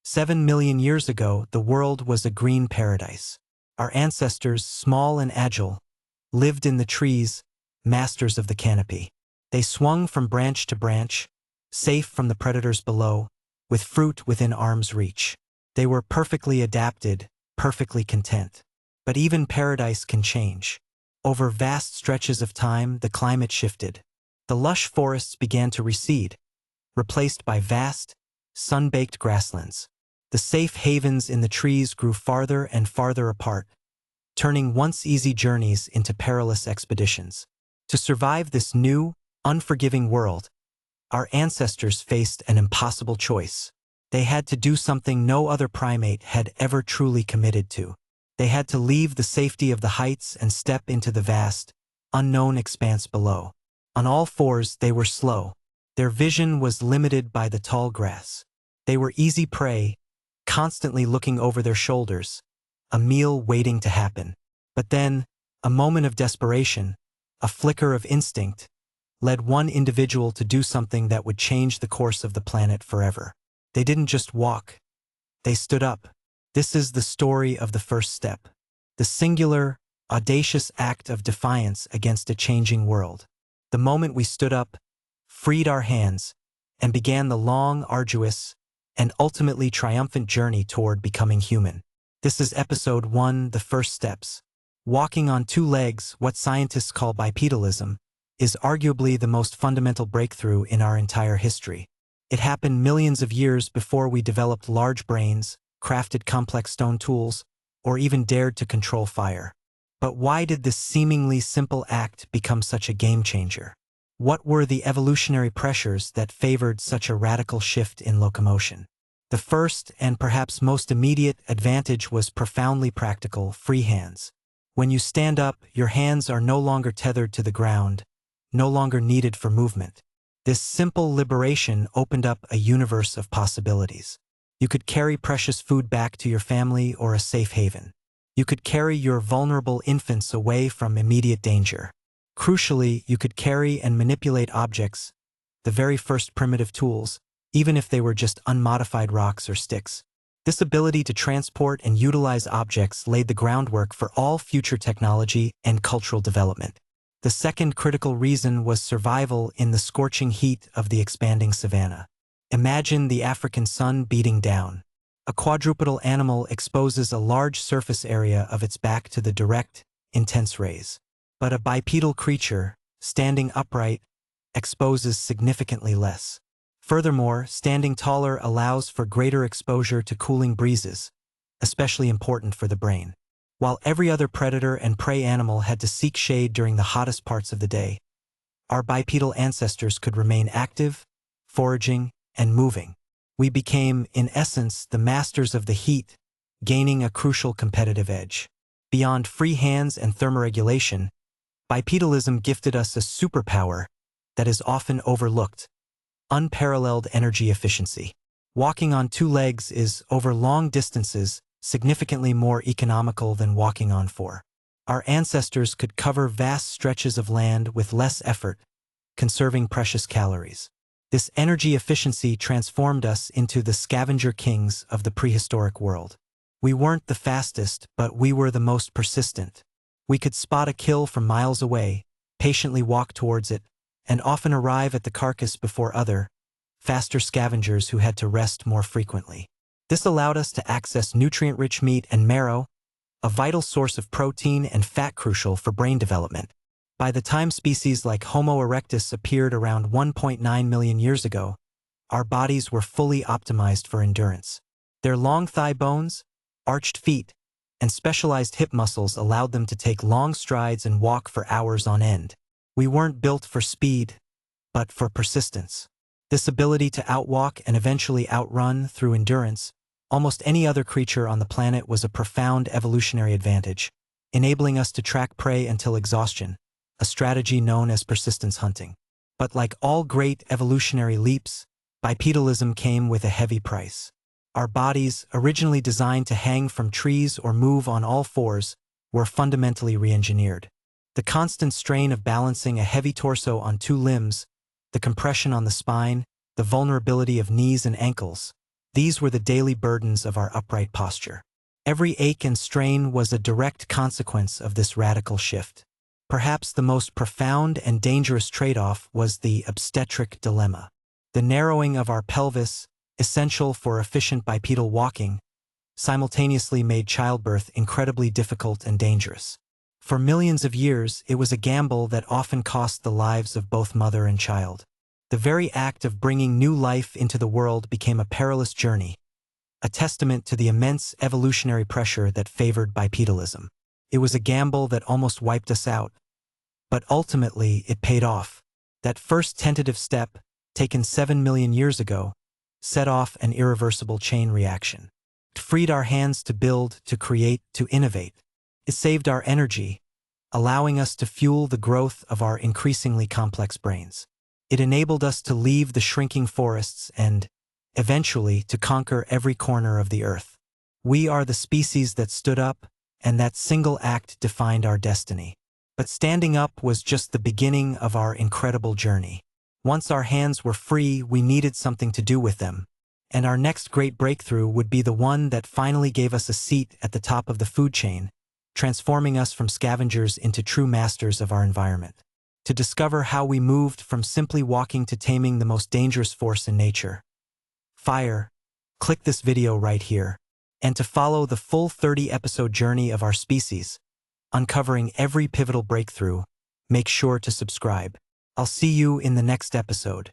7 million years ago, the world was a green paradise. Our ancestors, small and agile, lived in the trees, masters of the canopy. They swung from branch to branch, safe from the predators below, with fruit within arm's reach. They were perfectly adapted, perfectly content. But even paradise can change. Over vast stretches of time, the climate shifted. The lush forests began to recede, replaced by vast, sun-baked grasslands. The safe havens in the trees grew farther and farther apart, turning once easy journeys into perilous expeditions. To survive this new, unforgiving world, our ancestors faced an impossible choice. They had to do something no other primate had ever truly committed to. They had to leave the safety of the heights and step into the vast, unknown expanse below. On all fours, they were slow. Their vision was limited by the tall grass. They were easy prey, constantly looking over their shoulders, a meal waiting to happen. But then, a moment of desperation, a flicker of instinct, led one individual to do something that would change the course of the planet forever. They didn't just walk. They stood up. This is the story of the first step, the singular, audacious act of defiance against a changing world. The moment we stood up, freed our hands, and began the long, arduous, and ultimately triumphant journey toward becoming human. This is episode 1, The First Steps. Walking on two legs, what scientists call bipedalism, is arguably the most fundamental breakthrough in our entire history. It happened millions of years before we developed large brains, crafted complex stone tools, or even dared to control fire. But why did this seemingly simple act become such a game changer? What were the evolutionary pressures that favored such a radical shift in locomotion? The first and perhaps most immediate advantage was profoundly practical: free hands. When you stand up, your hands are no longer tethered to the ground, no longer needed for movement. This simple liberation opened up a universe of possibilities. You could carry precious food back to your family or a safe haven. You could carry your vulnerable infants away from immediate danger. Crucially, you could carry and manipulate objects, the very first primitive tools, even if they were just unmodified rocks or sticks. This ability to transport and utilize objects laid the groundwork for all future technology and cultural development. The second critical reason was survival in the scorching heat of the expanding savanna. Imagine the African sun beating down. A quadrupedal animal exposes a large surface area of its back to the direct, intense rays. But a bipedal creature, standing upright, exposes significantly less. Furthermore, standing taller allows for greater exposure to cooling breezes, especially important for the brain. While every other predator and prey animal had to seek shade during the hottest parts of the day, our bipedal ancestors could remain active, foraging, and moving. We became, in essence, the masters of the heat, gaining a crucial competitive edge. Beyond free hands and thermoregulation, bipedalism gifted us a superpower that is often overlooked: unparalleled energy efficiency. Walking on two legs is, over long distances, significantly more economical than walking on four. Our ancestors could cover vast stretches of land with less effort, conserving precious calories. This energy efficiency transformed us into the Scavenger Kings of the prehistoric world. We weren't the fastest, but we were the most persistent. We could spot a kill from miles away, patiently walk towards it, and often arrive at the carcass before other, faster scavengers who had to rest more frequently. This allowed us to access nutrient-rich meat and marrow, a vital source of protein and fat crucial for brain development. By the time species like Homo erectus appeared around 1.9 million years ago, our bodies were fully optimized for endurance. Their long thigh bones, arched feet, and specialized hip muscles allowed them to take long strides and walk for hours on end. We weren't built for speed, but for persistence. This ability to outwalk and eventually outrun through endurance almost any other creature on the planet was a profound evolutionary advantage, enabling us to track prey until exhaustion, a strategy known as persistence hunting. But like all great evolutionary leaps, bipedalism came with a heavy price. Our bodies, originally designed to hang from trees or move on all fours, were fundamentally re-engineered. The constant strain of balancing a heavy torso on two limbs, the compression on the spine, the vulnerability of knees and ankles, These were the daily burdens of our upright posture. Every ache and strain was a direct consequence of this radical shift. Perhaps the most profound and dangerous trade-off was the obstetric dilemma. The narrowing of our pelvis, essential for efficient bipedal walking, simultaneously made childbirth incredibly difficult and dangerous. For millions of years, it was a gamble that often cost the lives of both mother and child. The very act of bringing new life into the world became a perilous journey, a testament to the immense evolutionary pressure that favored bipedalism. It was a gamble that almost wiped us out, but ultimately it paid off. That first tentative step, taken 7 million years ago, set off an irreversible chain reaction. It freed our hands to build, to create, to innovate. It saved our energy, allowing us to fuel the growth of our increasingly complex brains. It enabled us to leave the shrinking forests and, eventually, to conquer every corner of the earth. We are the species that stood up, and that single act defined our destiny. But standing up was just the beginning of our incredible journey. Once our hands were free, we needed something to do with them. And our next great breakthrough would be the one that finally gave us a seat at the top of the food chain, transforming us from scavengers into true masters of our environment. To discover how we moved from simply walking to taming the most dangerous force in nature, fire, click this video right here. And to follow the full 30-episode journey of our species, uncovering every pivotal breakthrough, make sure to subscribe. I'll see you in the next episode.